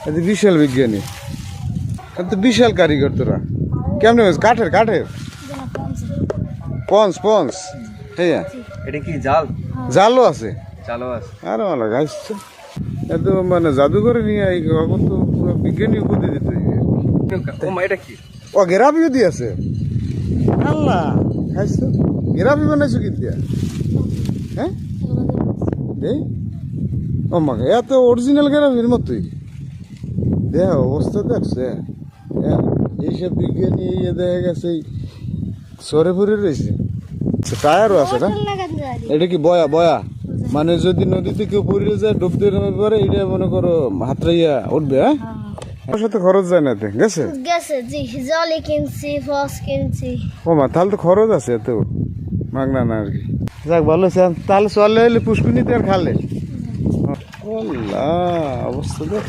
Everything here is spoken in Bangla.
এতে বিশাল বিজ্ঞানী, এত বিশাল কারিগর তোরা। কেমনে হয়েছে? কাঠের কাঠের পঞ্চ পঞ্চ, হ্যাঁ এটা কি জাল? জালও আছে। জালও আছে। আরে ভালো গাইছে, এত মানে জাদুঘরে নিয়ে এই কত পুরো বিজ্ঞানী উপদেশ দিতে হইবে। ও মা, এটা কি? ও গেরাপিও দিয়েছে। আল্লাহ, খাইছো? গেরাপি বানাইছো কি দিয়া? হ্যাঁ এই ও মাকে এত অরিজিনাল গেরাপির মতোই দেহ অবস্থা দেখছে। এইসব বিজ্ঞানী ইয়ে দেখা গেছে সরে ফরে রয়েছে। টায়ারও আছে না? এটা কি বয়া? বয়া মানে যদি নদীতে কেউ পড়ে যায় ডুব দিয়ে নামে পারে, এটা মনে করো হাতড়াইয়া উঠবে। হ্যাঁ, ওর সাথে খরচ যায় না, গেছে গেছে জি, জলি কিনছি, ফস কিনছি। ও মা, তাহলে তো খরচ আছে এত মাগনা না আর কি। যাক ভালো আছে, তাহলে চলে এলে পুষ্কুনিতে আর খালে। অবস্থা দেখ।